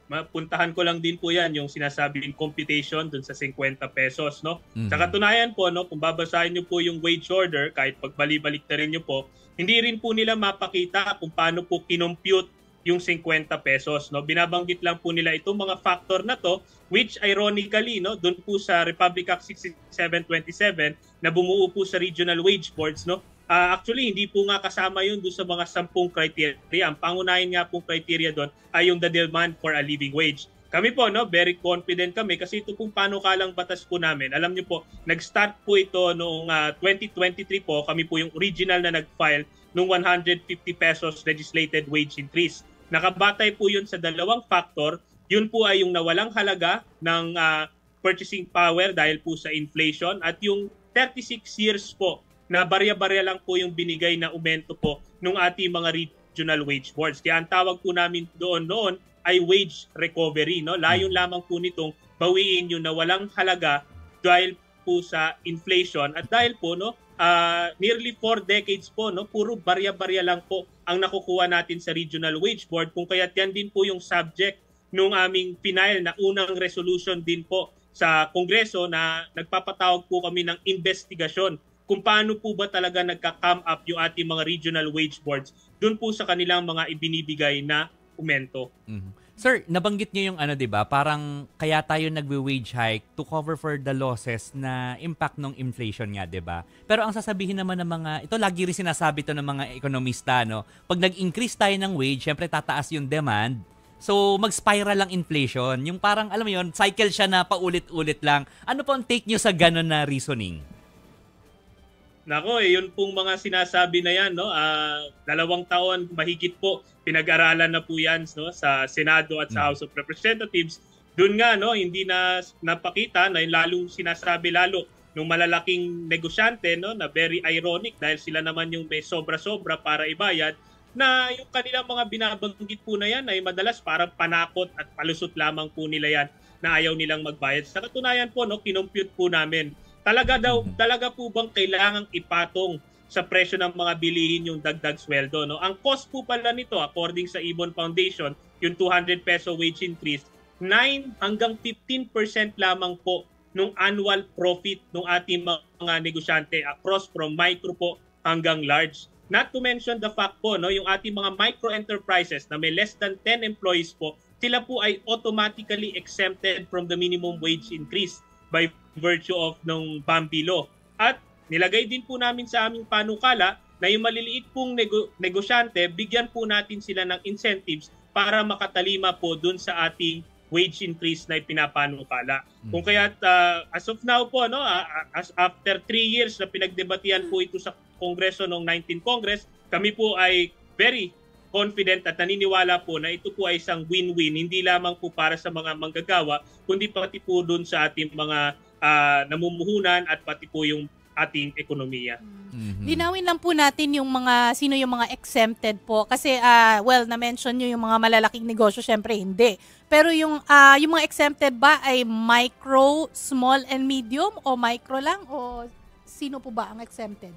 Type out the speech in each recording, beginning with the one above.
mapuntahan ko lang din po yan yung sinasabing computation dun sa 50 pesos, no? Sa katunayan po, no, kung babasahin niyo po yung wage order, kahit pagbalik-balik na rin niyo po, hindi rin po nila mapakita kung paano po kinompute yung 50 pesos, no? Binabanggit lang po nila itong mga factor na to, which ironically, no, doon po sa Republic Act 6727 na bumuo po sa regional wage boards, no, actually, hindi po nga kasama yun doon sa mga 10 criteria. Ang pangunahin nga pong criteria doon ay yung the demand for a living wage. Kami po, no, very confident kami kasi ito pong panukalang batas po namin. Alam niyo po, nag-start po ito noong 2023 po. Kami po yung original na nag-file noong 150 pesos legislated wage increase. Nakabatay po yun sa dalawang factor. Yun po ay yung nawalang halaga ng purchasing power dahil po sa inflation at yung 36 years po na barya-barya lang po yung binigay na aumento po ng ating mga regional wage boards. Kaya ang tawag po namin doon noon ay wage recovery. No? Layon lamang po nitong bawiin yung nawalang halaga dahil po sa inflation at dahil po no, nearly 4 decades po, no, puro barya-barya lang po ang nakukuha natin sa regional wage board. Kung kaya't yan din po yung subject nung aming final na unang resolution din po sa Kongreso na nagpapatawag po kami ng investigasyon kung paano po ba talaga nagka-come up yung ating mga regional wage boards doon po sa kanilang mga ibinibigay na aumento. Sir, nabanggit niyo yung 'di ba? Parang kaya tayo nagwe-wage hike to cover for the losses na impact ng inflation nga, 'di ba? Pero ang sasabihin naman ng mga ito lagi rin sinasabi to ng mga ekonomista, no. Pag nag-increase tayo ng wage, syempre tataas yung demand. So, mag-spiral lang inflation. Yung parang alam mo yun, cycle siya na paulit-ulit lang. Ano po ang take niyo sa ganun na reasoning? Nako, yun pong mga sinasabi na yan, no? 2 taon mahigit po pinag-aralan na po yan, no, sa Senado at sa House of Representatives. Doon nga, no, hindi na napakita na lalong sinasabi lalo ng malalaking negosyante, no, na very ironic dahil sila naman yung may sobra-sobra para ibayad, na yung kanilang mga binabanggit po na yan ay madalas parang panakot at palusot lamang po nila yan na ayaw nilang magbayad. Sa katunayan po, no, kinompute po namin. Talaga po bang kailangang ipatong sa presyo ng mga bilihin yung dagdag sweldo, no? Ang cost po pala nito according sa Ibon Foundation, yung 200 peso wage increase, 9 hanggang 15% lamang po nung annual profit ng ating mga negosyante across from micro po hanggang large. Not to mention the fact po, no, yung ating mga micro enterprises na may less than 10 employees po, sila po ay automatically exempted from the minimum wage increase by virtue of ng Bambi Law. At nilagay din po namin sa aming panukala na yung maliliit pong negosyante, bigyan po natin sila ng incentives para makatalima po dun sa ating wage increase na ipinapanukala. Kung kaya as of now po, no, as after 3 years na pinagdebatihan po ito sa Kongreso noong 19th Congress, kami po ay very confident at naniniwala po na ito po ay isang win-win, hindi lamang po para sa mga manggagawa, kundi pati po dun sa ating mga namumuhunan at pati po yung ating ekonomiya. Linawin lang po natin yung sino yung mga exempted po. Kasi, na-mention nyo yung mga malalaking negosyo, syempre hindi. Pero yung mga exempted ba ay micro, small, and medium? O micro lang? O sino po ba ang exempted?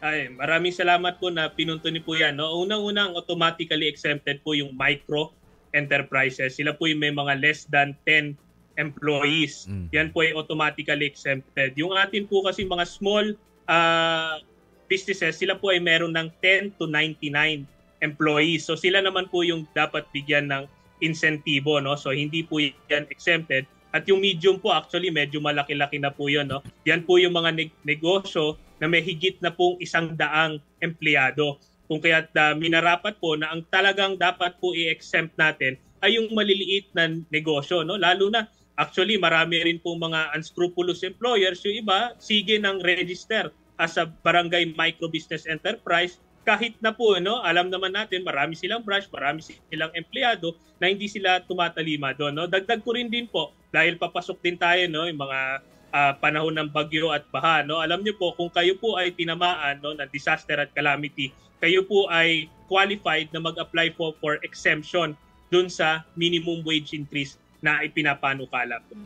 Ay, maraming salamat po na pinunto niyo po yan. No? Unang-unang automatically exempted po yung micro enterprises. Sila po yung may mga less than 10 employees. Yan po ay automatically exempted. Yung atin po kasi mga small businesses, sila po ay meron ng 10 to 99 employees. So sila naman po yung dapat bigyan ng insentibo. No? So hindi po yan exempted. At yung medium po, actually, medyo malaki-laki na po yun. No? Yan po yung mga negosyo na may higit na pong 100 empleyado. Kung kaya't minarapat po na ang talagang dapat po i-exempt natin ay yung maliliit na negosyo. No? Lalo na, actually, marami rin po mga unscrupulous employers. Yung iba, sige ng register as a barangay micro business enterprise. Kahit na po, no, alam naman natin, marami silang branch, marami silang empleyado na hindi sila tumatalima doon. No? Dagdag ko rin din po, dahil papasok din tayo, no, yung mga panahon ng bagyo at baha. No? Alam niyo po, kung kayo po ay tinamaan, no, ng disaster at calamity, kayo po ay qualified na mag-apply po for exemption dun sa minimum wage increase na ipinapanukala po.